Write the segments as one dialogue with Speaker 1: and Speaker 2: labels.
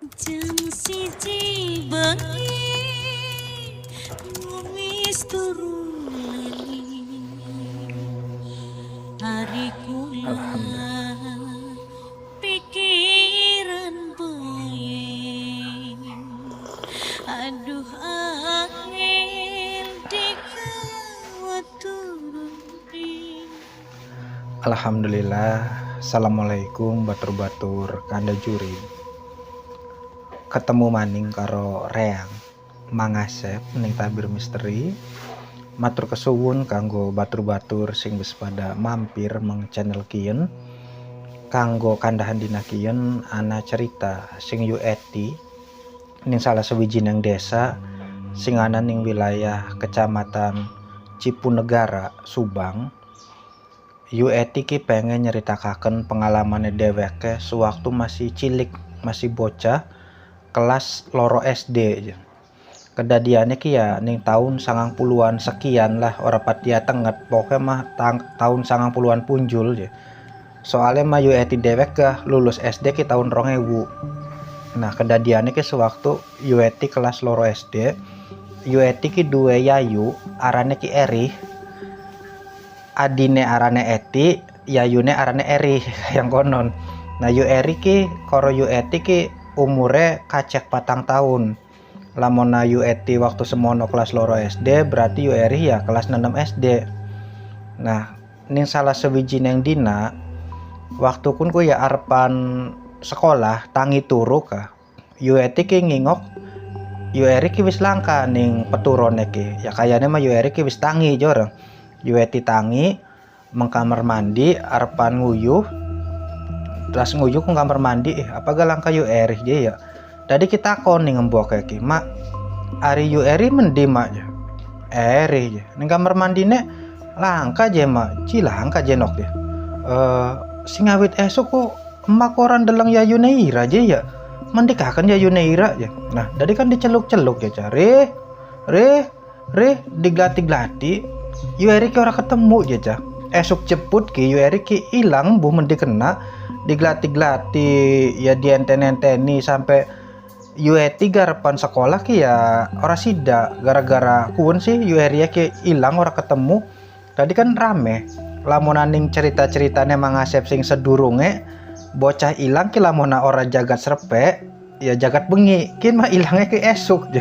Speaker 1: Jam siji bengi numis turu lali hari kula pikiran bae aduh angin dikawat turuni.
Speaker 2: Alhamdulillah, assalamualaikum batur-batur kanda juri. Ketemu maning karo Reang Mangasep ning tabir misteri. Matur kesuwun kanggo batur-batur sing wis pada mampir meng channel kien. Kanggo kandahan dina kien ana cerita sing Yueti ning salah sawijining desa sing ana ning wilayah Kecamatan Cipunegara, Subang. Yueti ki pengen nyeritakaken pengalamannya dheweke sewaktu masih cilik, masih bocah kelas loro SD. Kedadiannya ki ya ning tahun 90-an sekian lah, ora patia tenget, pokoknya mah tahun 90-an punjul ya. Soalnya mah Yueti dheweke lulus SD ki tahun 2000. Nah, kedadiannya ki sewaktu Yueti kelas loro SD, Yueti ki duwe yayu arane ki Eri. Adine arane Eti, yayune arane Eri yang konon. Nah, Yu Eri ki karo Yu Eti ki umure kacek 4 tahun. Lamun Yu Eti waktu semono kelas loro SD, berarti Yu Eri ya kelas 6 SD. Nah, ning salah sawijining dina waktu kun ku ya arepan sekolah tangi turu ka. Yu Eti ki ngingok Yu Eri ki wis langka ning peturone ki. Ya kayane mah Yu Eri ki wis tangi jor. Yueti tangi meng kamar mandi arepan nguyuh, terus nguyuh ke kamar mandi apa galangka Yu Eri je ya. Tadi kita kon ning ngembok ki mak ari Yu Eri mendi mak ya Eri je ning kamar mandine langka je mak cilangka je nok ya. Sing awit esuk kok emak koran deleng Yayu Neira je ya mendikaken Yayu Neira ya. Nah tadi kan diceluk-celuk ya cari re diglati-glati Yu Eri ki ora ketemu ya cah. Esok ceput ki Yu Eri ki ilang bu mendi kena diglati-glati ya dienten-enteni sampai Yu Eti garepan sekolah ki ya ora sida gara-gara kuun sih Yu Eri ki ilang ora ketemu. Tadi kan rame lamun aning cerita-ceritane Mangasep sing sedurunge bocah ilang ki lamuna ora jagat srepe ya jagat bengi kin mah ilangnya ki esuk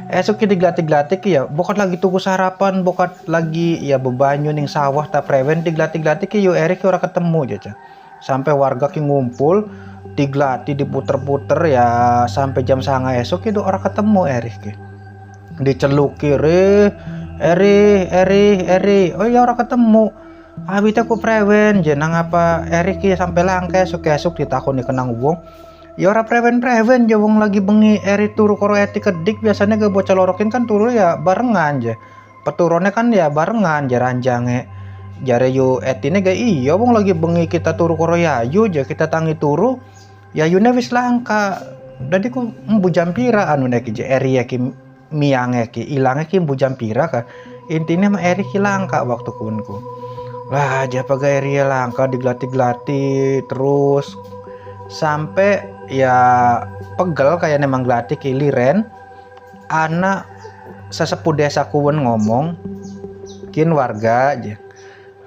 Speaker 2: esok ki diglati-glati ki ya bokat lagi tuku sarapan, bokat lagi ya bebanyu ning sawah ta prewen diglati-glati ki Yu Eri ki ora ketemu aja. Sampai warga ki ngumpul diglati diputer-puter ya sampai jam 09.00 esok ki ora ketemu Eri ki. Diceluki Eri, oh ya ora ketemu. Awite ku prewen jenang apa Eri ki sampai langka esok ditakoni kenang wong. Ya ora prewen-prewen ya wong lagi bengi Eri turu karo Eti kedik biasanya ge bocah lorokin kan turu ya barengan je. Peturone kan ya barengan jaranjange. Jare Yu Etine ge iya wong lagi bengi kita turu karo Yayu je kita tangi turu. Yayune wis langka. Dadi ku mbu jampira anu nek je Eri ki miange ki ilange ki mbu jampira ka. Intine mah Eri ki langka waktu kunku. Lah japa ga Eri langka diglati-glati terus sampai ya pegel kayak nemang glati kiliren anak sesepuh desa kuwen ngomong kin warga aja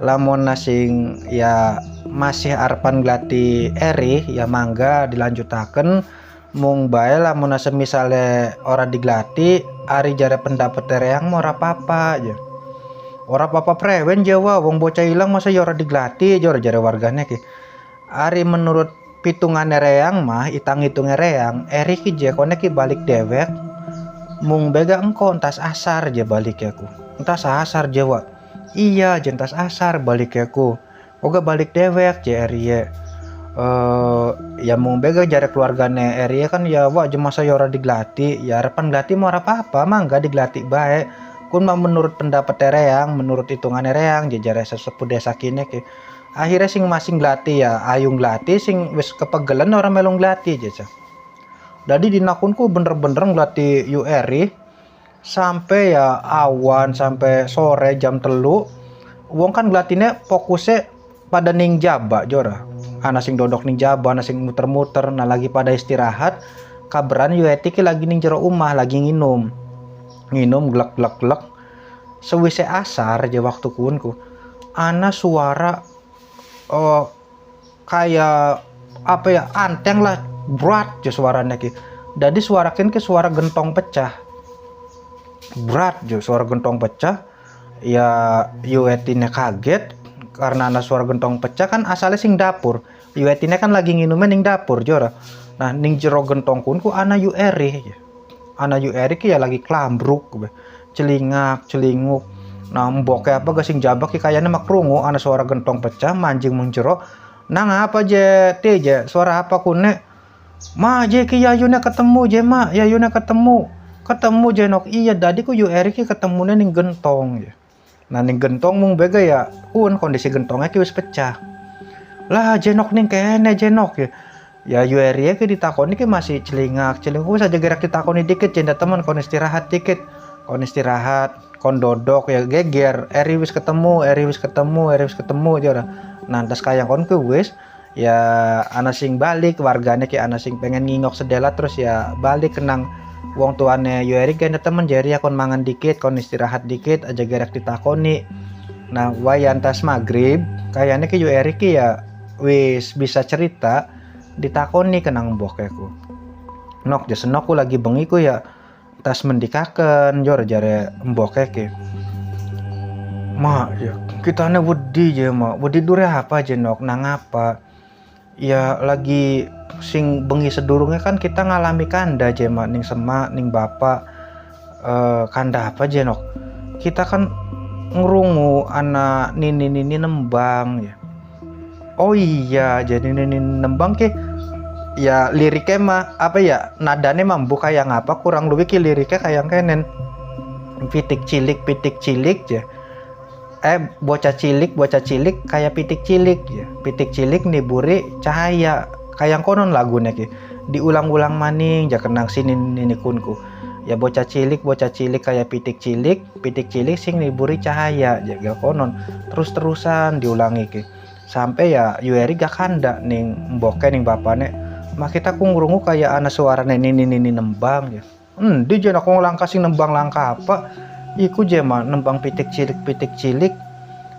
Speaker 2: lamun nasing ya masih arepan glati Eri ya mangga dilanjutaken mung bae lamun semisale ora diglati ari jare pendapat Reang mau ora apa-apa aja ora apa-apa prewen Jawa wong bocah ilang masa ya ora diglati jor jare wargane ki ari menurut pitungane Reang mah itang-itunge Reang Eri ki je kone ki balik dewek mung bega engko entas asar je balik aku entas asar Jawa iya jentas asar balik aku oga balik dewek je Eri ya mung bega jare keluargane Eri kan ya wa je masa ya ora diglati ya arepan glati mau ora apa-apa mangga diglati bae kun mah menurut pendapat Reang menurut hitungane Reang je jare sesepuh desa kene ki akhirnya sing masing glati ya ayung glati sing wis kepegelen orang melong glati aja. Jadi dinakunku bener-bener glati Yu Eri sampai ya awan sampai sore jam 3 wong kan glatine fokusnya pada ning jaba jora ana sing dodok ning jaba ana sing muter-muter nah lagi pada istirahat kabaran yu eti ki lagi ning jero omah lagi nginum glek glek glek. Sewise asar aja waktu kunku ana suara kayak apa ya, anteng lah berat je suaranya ki. Jadi suarakin ke suara gentong pecah berat je, suara gentong pecah. Ya Yuetine kaget karena ada suara gentong pecah kan asalnya sing dapur. Yuetine kan lagi nginumnya ning dapur jora. Nah ning jero gentong kunku ana yu eri ki ya lagi klambruk celingak celinguk. Nah mbok apa gasing jambak ki kayaknya makrungu ana suara gentong pecah manjing menjero. Nang apa je je suara apa kune ma je ki yayune ketemu je ma yayune ketemu jenok. Iya tadi ku yu eri ki ketemune ning gentong ya. Nah ning gentong mung bega ya kondisi gentongnya ki wis pecah lah jenok ning kene jenok ya yu eri ki ditakoni ki masih celingak celinguk wis aja gerak ditakoni dikit jenda teman kon istirahat dikit kon dodok ya geger eri wis ketemu aja. Nah tas kayang kon ku wis ya ana sing balik wargane ki ana sing pengen ngingok sedela terus ya balik kenang wong tuane yu eri kene temen jari kon mangan dikit kon istirahat dikit aja gerak ditakoni. Nah wayan tas maghrib kayaknya ki yu eri ki ya wis bisa cerita ditakoni kenang mbokeku nok jesenokku lagi bengi ku ya tas mendikaken jor jare mboke ki ma ya kitane wedi je ma wedi dure apa jenok nang apa ya lagi sing bengi sedurunge kan kita ngalami kanda je mak ning semak ning bapak kanda apa jenok kita kan ngerungu anak nini nembang ya. Oh iya jadi nini nembang ke ya liriknya mah apa ya nadane mambu kayak ngapa kurang lebih ki liriknya kayak kenen pitik cilik ya bocah cilik kayak pitik cilik ya. Pitik cilik niburi cahaya kayak konon lagunya ki diulang-ulang maning ja kenang sini nini kunku ya bocah cilik kayak pitik cilik sing niburi cahaya jaga konon terus-terusan diulangi ki sampai ya yu eri gak kanda ning mboke ning bapane mak kita ku ngrungu kayak ana suarane nini nembang ya di jen aku langkah sing nembang langkah apa iku jema nembang pitik cilik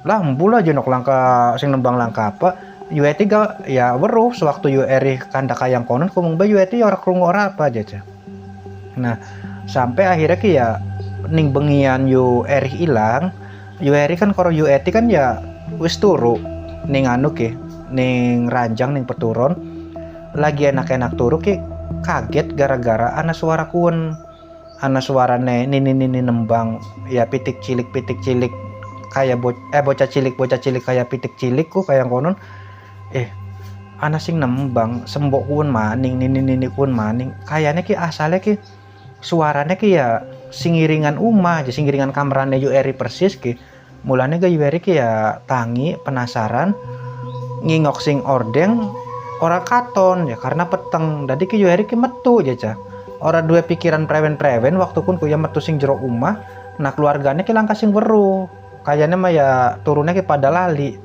Speaker 2: lah mbula jenok langkah sing nembang langkah apa yu eti ga ya weruh sewaktu yu eri kanda kayang konon kumung ba yu eti ora krungu ora apa aja. Nah sampai akhirnya ki ya ning bengian yu eri ilang yu eri kan karo yu eti kan ya wis turu ning anu ki ning ranjang ning peturun lagi enak-enak turu ki kaget gara-gara ana suara kun ana suarane nini nembang ya pitik cilik kayak bocah cilik kayak pitik cilik ku kayak konon ana sing nembang sembok kun maning nini kun maning kayaknya ki asalnya ki suaranya ki ya singiringan umah aja singiringan kamerane yu eri persis ki mulane ga yu eri ki ya tangi penasaran ngingok sing ordeng ora katon ya karena peteng dadi ki yu eri ki metu aja ora dua pikiran prewen waktu pun ku ya metu sing jero umah nah keluarganya ki langkah sing weruh kayaknya mah ya turunnya ki pada lali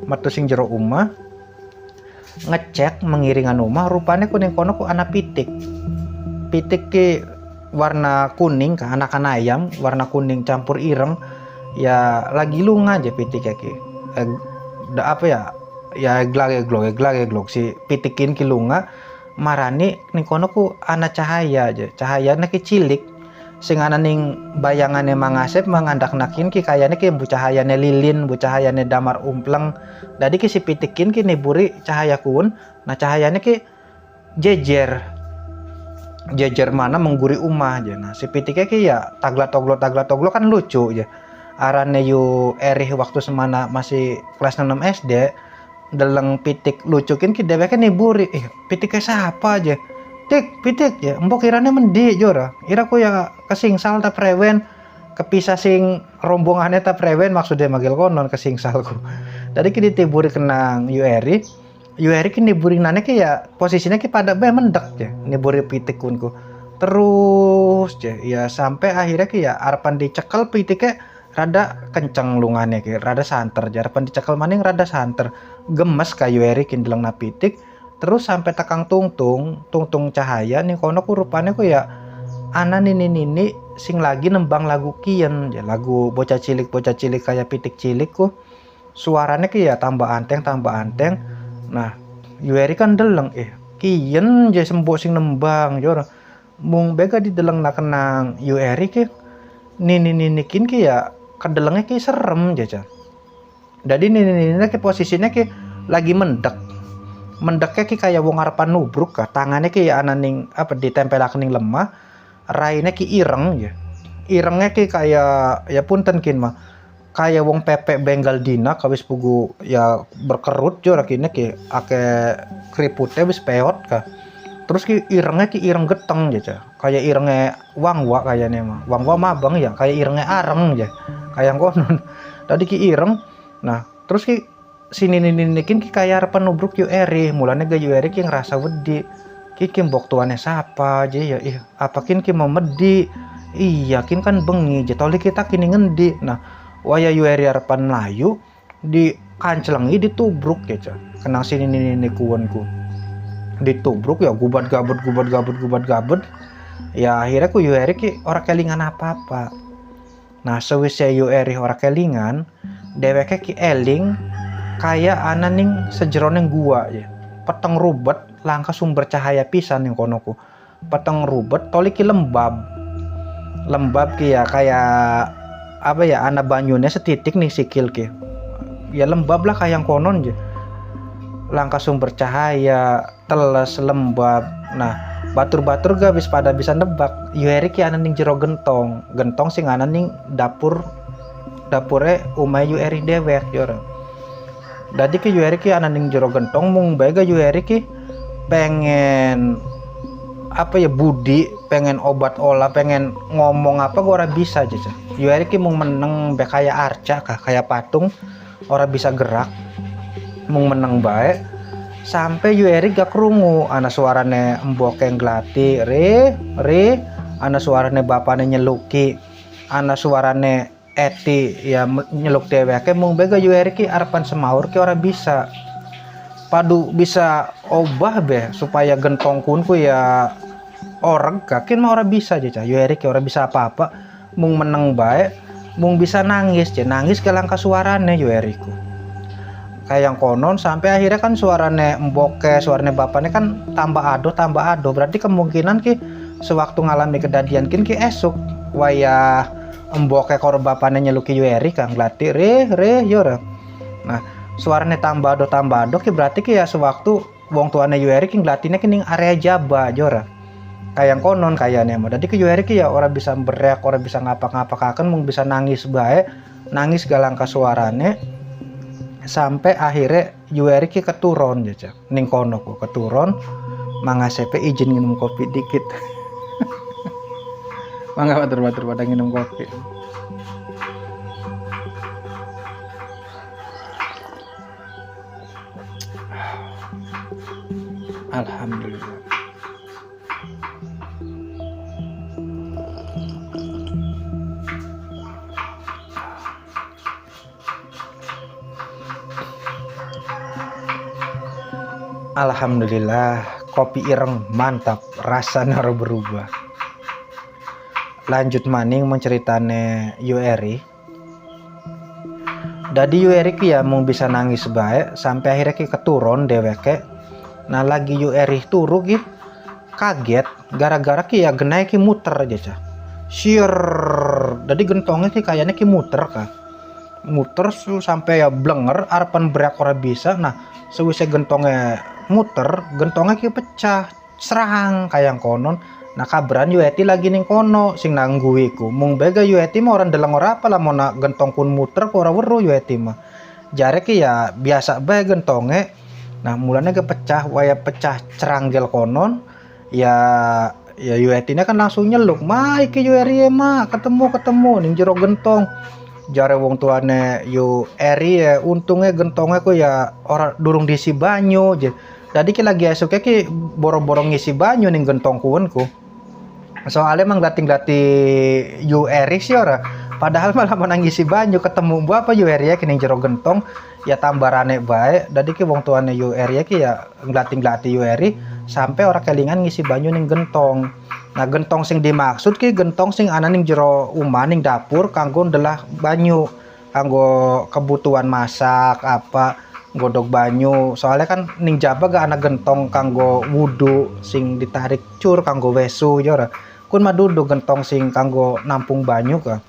Speaker 2: metu sing jero umah ngecek mengiringan rumah rupanya kuning kono ku anak pitik ki warna kuning ke anakan ayam warna kuning campur ireng ya lagi lunga aja pitik ya ki apa ya glage si pitikin ki lunga marani ning kono ku ana cahaya aja cahayana ki cilik sing ana ning bayangane mangasep mangandaknakin ki kayane ki bu cahayane lilin bu cahayane damar umpleng dadi ki si pitikin ki niburi cahaya kun nah cahayane ki jejer mana mengguri umah aja nah si pitiknya ki ya tagla toglo kan lucu ya arane yu erih waktu semana masih kelas 6 SD deleng pitik lucukin ki dheweke niburi pitiknya siapa aja pitik ya mbok kirane mendi jora iraku ya kesingsal ta prewen kepisah sing rombongane ta prewen maksudnya magil konon kesingsalku tadi ki ditiburi kenang yu eri ki niburi nane ki ya posisinya ki pada bae mendek ya niburi pitik kunku terus ya sampai akhirnya ki ya arepan dicekel pitiknya rada kenceng lungane ki rada santer arepan dicekel maning rada santer gemes ka yu eri ki ndelengna pitik terus sampai tekang tungtung cahaya ning kono ku rupane ku ya ana nini sing lagi nembang lagu kian ya, lagu bocah cilik kayak pitik cilik ku suaranya ki ya tambah anteng. Nah Yueri kan deleng kian je sembo sing nembang jor mung bega di deleng nak kenang Yueri ki nini kin ki ya kedelengnya ki serem jaja. Jadi nini ki posisinya ki lagi mendeknya ki kayak wong arepan nubruk ka, tangannya ki ya ananing apa ditempelaken ning lemah, raine ki ireng ya. Irengnya ki kayak ya punten kin mah kayak wong pepek benggal dina kawis pugu ya berkerut jo rakine ki ake keriputnya wis peot ka. Terus ki irengnya ki ireng geteng ya, kayak irengnya wangwa kayaknya mah. Wangwa mabang ya, kayak irengnya areng ya. Kayak konon. Tadi ki ireng. Nah, terus ki sini ninikin ki kayak arepan nubruk Yueri. Mulane ga Yueri ki ngerasa wedi. Ki mbok tuane sapa aja ya. Apa kin ki mau medi. Iya kin kan bengi je toli kita kini ngendi. Nah, waya Yueri arepan Melayu di kancelengi ditubruk ya, kenang sini nini kuwenku. Ditubruk ya gubat gabut ya akhirnya ku Yueri ki ora kelingan apa-apa. Nah sewise Yueri ora kelingan dheweke ki eling kayak ana ning sejeroning gua ya, peteng rubet langka sumber cahaya pisan ning kono ku. Peteng rubet toli ki lembab ki ya kayak apa ya ana banyune setitik ning sikil ki ya, lembab lah kayak konon je, langka sumber cahaya teles lembab. Nah batur-batur gak pada bisa nebak Yueri ki ana ning jero gentong sing ana ning dapure umay Yueri dewek jora. Dadi ki Yueri ki ana ning jero gentong mung bae ga Yueri ki pengen apa ya budi, pengen obat olah, pengen ngomong apa gua ora bisa aja. Yueri ki mung meneng be kayak arca kah, kayak patung ora bisa gerak, mung meneng bae. Sampai Yueri gak krungu ana suarane emboke nglati re ana suarane bapane nyeluki, ana suarane Eti ya nyeluk dheweke mung bega Yueri ki arepan semaur ki ora bisa. Padu bisa obah be supaya gentongkunku ya orang kakin mah ora bisa aja Yueri ki ora bisa apa-apa, mung meneng bae, mung bisa nangis nangis ke langka suarane Yueri ku. Kayak yang konon sampai akhirnya kan suarane emboke, suarane bapaknya kan tambah ado, berarti kemungkinan ki sewaktu ngalami kedadian ki esuk waya emboke karo bapaknya nyeluki Yueri kang glati re yora. Nah suarane tambah ado ki berarti ki ya sewaktu wong tuane Yueri ki nglatine ki ning area jaba jora. Kayak yang konon kayaknya mah. Dadi ki Yueri ki ya ora bisa bereak, ora bisa ngapa-ngapakaken, mung bisa nangis bae, nangis galangka suarane. Sampai akhirnya Yueri ki keturun ya ning kono ku keturun mangasepe izin minum kopi dikit. Mangga batur pada minum kopi. Alhamdulillah. Alhamdulillah kopi ireng mantap, rasanya ora berubah. Lanjut maning menceritane Yueri. Dadi Yueri ki ya mau bisa nangis bae sampai akhirnya ki keturun dheweke. Nah lagi Yueri turu ki kaget gara-gara ki ya genai ki muter aja cah. Syir. Dadi gentongnya ki kayaknya ki muter kah. Muter sampai ya blenger arepan berak ora bisa. Nah sewise gentongnya muter, gentongnya ki pecah serang kayak konon. Nah kabran Yueti lagi ning kono sing nangguhi ku mung bega Yueti mah orang deleng ora apa lah mau nak gentong kun muter ku ora weruh Yueti mah jare ki ya biasa bae gentongnya. Nah mulanya kepecah waya pecah ceranggel konon ya Yueti kan langsung nyeluk mah iki Yueri mah ketemu ning jero gentong. Jare wong tuane Yueri ya untungnya gentongnya ku ya ora durung diisi banyu je. Tadi ki lagi esuknya ki boro-boro ngisi banyu ning gentong kuwenku. Soalnya emang glati-glati yu eri sih ora. Padahal malah menangisi banyu ketemu bu apa yu eri ya kini jero gentong ya tambarane bae. Dadi ki wong tuane yu eri ki ya glati-glati yu eri sampai ora kelingan ngisi banyu ning gentong. Nah gentong sing dimaksud ki gentong sing ana ning jero omah ning dapur kanggo ndelah banyu, kanggo kebutuhan masak apa godok banyu. Soalnya kan ning jaba gak ana gentong kanggo wudu sing ditarik cur kanggo wesu ya ora. Kun mah dudu gentong sing kanggo nampung banyu ka.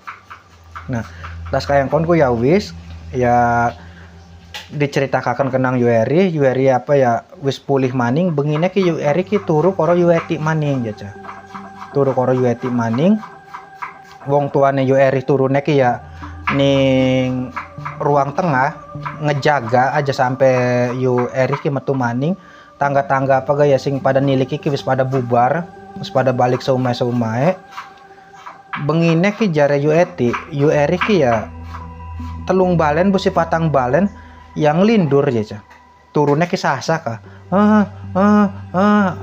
Speaker 2: Nah, das kayang konku ya wis ya diceritakan kenang yu eri apa ya wis pulih maning bengine ki yu eri ki turu karo yu eti maning ya. Turu karo yu eti maning. Wong tuane yu eri turune ki ya ning ruang tengah ngejaga aja sampai yu eri ki metu maning. Tangga-tangga apa gaya sing pada nilik ki wis pada bubar, wis pada balik seumai-seumae. Bengine ki jare yu eri ki ya telung balen busi patang balen yang lindur ya turunnya ki sasa ka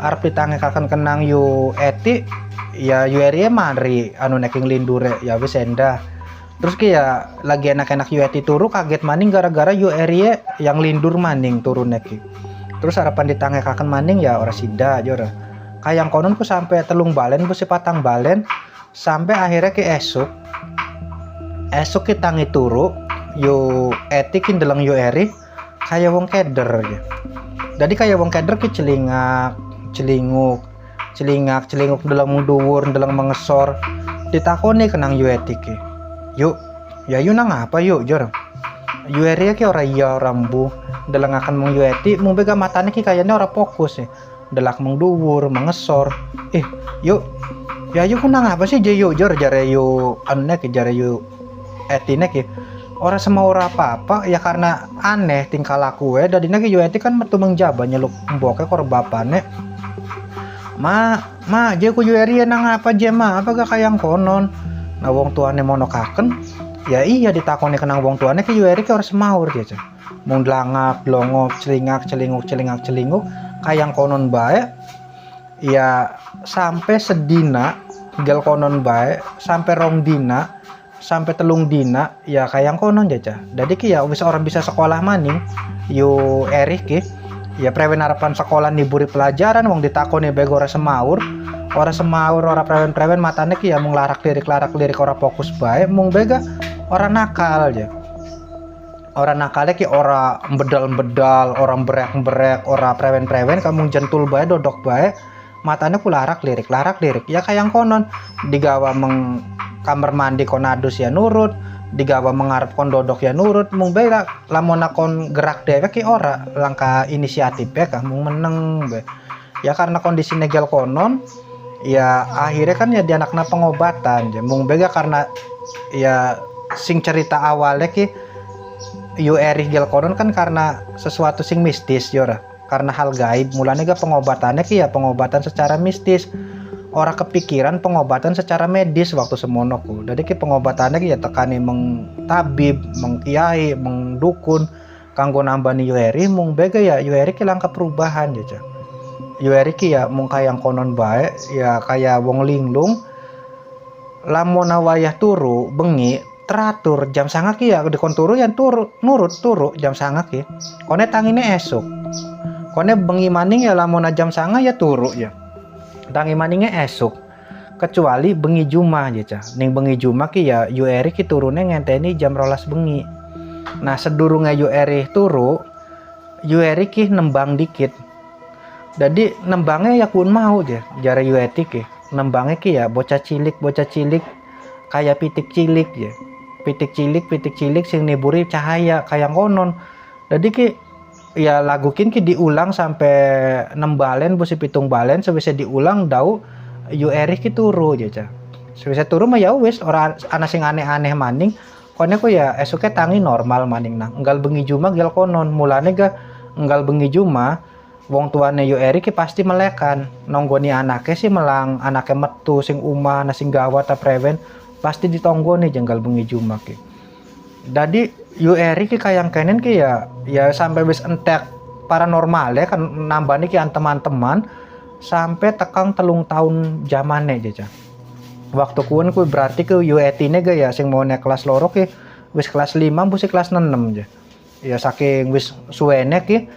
Speaker 2: arep ditangekaken kenang yu eti ya yu eri mari anu neking lindure ya wis endah. Terus ki ya lagi enak-enak yu eti turu kaget maning gara-gara yu eri yang lindur maning turunnya ki. Terus harapan ditangekaken maning ya ora sida aja ora. Kayang konon ku sampai telung balen busi patang balen sampai akhirnya ke esok kita tangi turu yu etikin dalam yu eri kayak wong keder ya. Jadi kayak wong keder ki celinguk dalam dhuwur dalam mengesor ditakoni kenang yu etiki yuk ya yu nang apa yuk jor yu eri ki ora iya rambu dalam akan mong yu eti mung bega matane ki kayaknya ora fokus ya delak mong dhuwur mengesor yuk ya yuk nang apa sih jor jare yu aneh ki jare yu etine ki ora semua ora apa-apa ya karena aneh tingkah laku dadine ki yu eti kan metu mengjaba nyeluk mboke karo bapane ma je ku yu eri nang apa je ma apa gak kayang konon. Nah wong tuane monokaken ya iya ditakoni kenang wong tuane ki yu eri ki ora semaur ya mung dlangak dlongok celinguk kayang konon bae ya sampai sedina gel konon bae sampai rong dina sampai telung dina ya kayang konon jaja. Jadi ki ya wis orang bisa sekolah maning yu eri ki ya prewen harapan sekolah niburi pelajaran wong ditakoni bae ora semaur ora prewen matane ki ya mung larak lirik ora fokus bae mung bega ora nakal ya. Ora nakalnya ki ora bedal ora berek ora prewen kamu jentul bae dodok bae matanya ku larak lirik ya kayang konon digawa meng kamar mandi konadus ya nurut digawa mengarep kon dodok ya nurut mung beda lamun kon gerak dewe ki ora langkah inisiatif ya kah mung meneng be ya karena kondisi negel konon ya akhirnya kan ya di anakna pengobatan ya mung beda karena ya sing cerita awalnya ki yu eri gel konon kan karena sesuatu sing mistis yora karena hal gaib mulanya gak pengobatannya ki ya pengobatan secara mistis ora kepikiran pengobatan secara medis waktu semonoku. Jadi ki pengobatannya ki ya tekani meng tabib meng kiai meng dukun kanggo nambani yu eri mung bega ya yu eri ki langkah perubahan ya yu eri ki ya mung kayang konon bae ya kayak wong linglung lamun wayah turu bengi teratur jam sanga ki ya dikon turu yang nurut turu jam sanga ki kone tangine esok kone bengi maning ya lamun jam sanga ya turu ya tangi maningnya esok kecuali bengi juma aja ning bengi juma ki ya yu eri ki turune ngenteni jam 12 bengi. Nah sedurunge yu eri turu yu eri ki nembang dikit jadi nembangnya ya kun mau aja jare yu eti ki nembangnya ki ya bocah cilik kayak pitik cilik ya pitik cilik sing niburi cahaya kayak konon. Jadi ki ya lagukin ki diulang sampai 6 balen busi pitung balen sebisa diulang dau yu eri ki turu aja sebisa turu mah ya wis ora ana sing aneh-aneh maning kone ku ya esuknya tangi normal maning nah enggal bengi juma gel konon mulane ga enggal bengi juma wong tuane yu eri ki pasti melekan nonggoni anake sih melang anake metu sing umah na sing gawat ta prewen pasti ditonggoni jenggal bengi juma ki. Jadi yu eri ki kayang kenen ki ya sampai wis entek paranormal ya kan nambani ki teman-teman sampai tekang 3 tahun zamane aja Waktu kuan ku berarti ke UET-ne ga ya sing mau nek kelas loro ki wis kelas 5 mesti kelas 6 ya. Ya saking wis suwene ki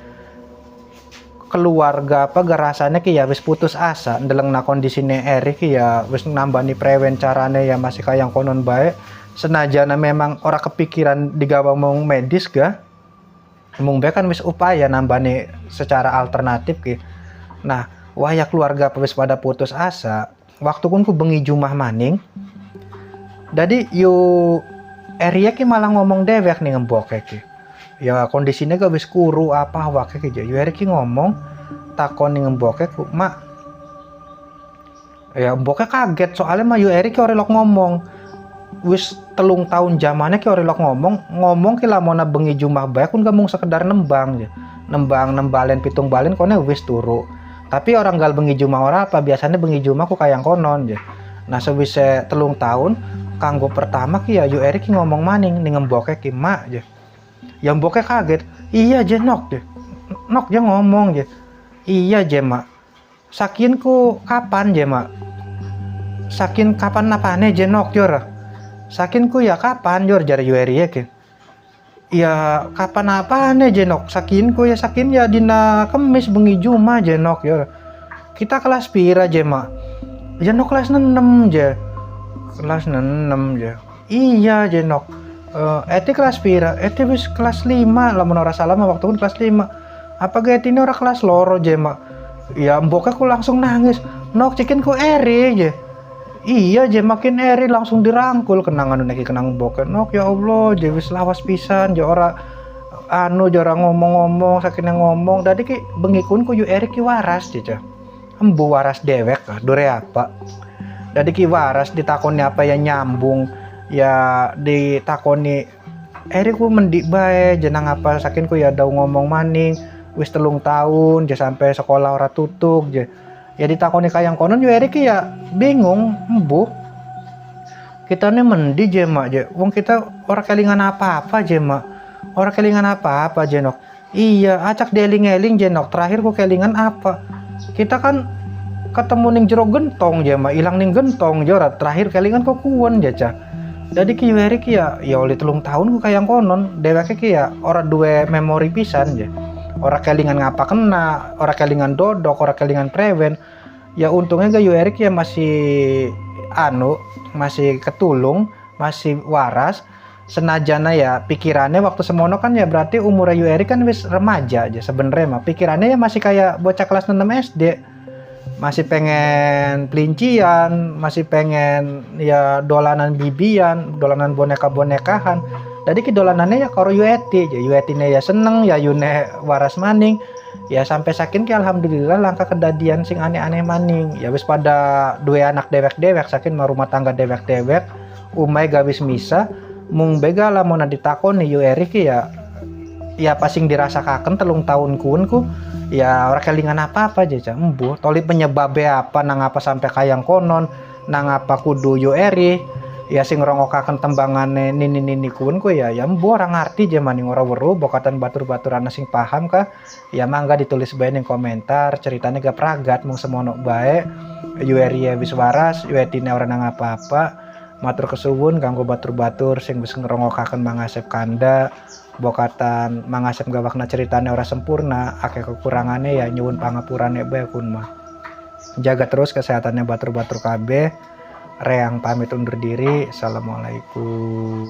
Speaker 2: keluarga apa ga rasanya ki ya wis putus asa ndeleng na kondisine Eri ki ya wis nambani prewen carane ya masih kayang konon bae senajana memang ora kepikiran digawa mau medis ga mung bae kan wis upaya nambani secara alternatif ki. Nah waya keluarga wis pada putus asa waktu kun ku bengi Jumah maning jadi yu Eri ki malah ngomong dewek nih ngembok ki. Ya kondisinya gak wis kuru apa wake ki yu Eri ki ngomong takon ning mboke ku mak ya mboke kaget soalnya mah yu Eri ki ora lok ngomong wis 3 tahun zamane ki ora lok ngomong ki lamona bengi Jumah bae kun gak mung sekedar nembang ya nembang nembalen pitung balen kone wis turu tapi orang gal bengi Jumah ora apa biasanya bengi Jumah ku kayang konon ya. Nah sewise 3 tahun kanggo pertama ki ya yu Eri ki ngomong maning ning mboke ki mak ya. Ya mboke kaget iya je nok je ngomong je iya je mak sakinku kapan je mak sakin kapan napane je nok jor sakinku ya kapan jor jar yu Eri ya ki ya kapan apane je nok sakinku ya sakin ya dina Kemis bengi Jumah je nok jor kita kelas pira je mak je nok kelas 6 je kelas 6 je iya je nok Eti kelas pira? Eti wis kelas 5 lamun ora salah mah waktu kelas 5. Apa ge Eti ini ora kelas loro je mak? Ya mboknya ku langsung nangis. Nok cikin ku Eri je. Iya je makin Eri langsung dirangkul kenangan neki kenang mboknya. Nok ya Allah je wis lawas pisan je ora je ora ngomong-ngomong sakine ngomong. Dadi ki bengi kun ku yu Eri ki waras je. Embu waras dewek dore apa. Dadi ki waras ditakoni apa ya nyambung. Ya ditakoni Eri ku mendik bae jenang apa sakin ku ya dau ngomong maning wis 3 tahun je sampai sekolah ora tutup je ya ditakoni kayang konon yo Eri ki ya bingung embuh kita nih mendi je mak je wong kita ora kelingan apa-apa je mak ora kelingan apa-apa je nok iya acak deling-eling je nok terakhir ku kelingan apa kita kan ketemu ning jero gentong je mak ilang ning gentong je ora terakhir kelingan kok kuon je cah. Jadi ki Eri ki ya oleh 3 tahun ku kayang konon dheweke ki ya ora duwe memori pisan je. Ora kelingan ngapa kena, ora kelingan dodok, ora kelingan prewen. Ya untungnya ga yu Eri ki ya masih masih ketulung, masih waras. Senajana ya pikirannya waktu semono kan ya berarti umur yu Eri kan wis remaja aja sebenarnya mah pikirannya ya masih kayak bocah kelas 6 SD. Masih pengen pelincian, masih pengen ya dolanan bibian, dolanan boneka-bonekahan. Jadi ki dolanannya ya karo Yueti, Yuetine ya seneng, ya Yune waras maning. Ya sampai saking ki alhamdulillah langkah kedadian sing aneh-aneh maning. Ya wis pada dua anak dewek-dewek saking mah rumah tangga dewek-dewek. Umay gawis misa, mung bega lamun ditakoni yu Eri ki ya pasing dirasakaken 3 tahun kunku. Ya ora kelingan apa-apa aja embuh toli penyebabnya apa nang apa sampai kayang konon nang apa kudu yu Eri ya sing rongokaken tembangane nini kun ku ya embuh ora ngarti je maning ora weruh bokatan batur-baturan sing paham kah ya mangga ditulis bae ning komentar ceritanya gak pragat mung semono bae yu Eri ya wis waras yu Etine ora nang apa-apa matur kesuwun kanggo batur-batur sing wis ngerongokaken mangasep kanda bokatan mangasep gawakna ceritane ora sempurna akeh kekurangannya ya nyuwun pangapurane bae kun mah jaga terus kesehatannya batur-batur kabeh reang pamit undur diri assalamualaikum.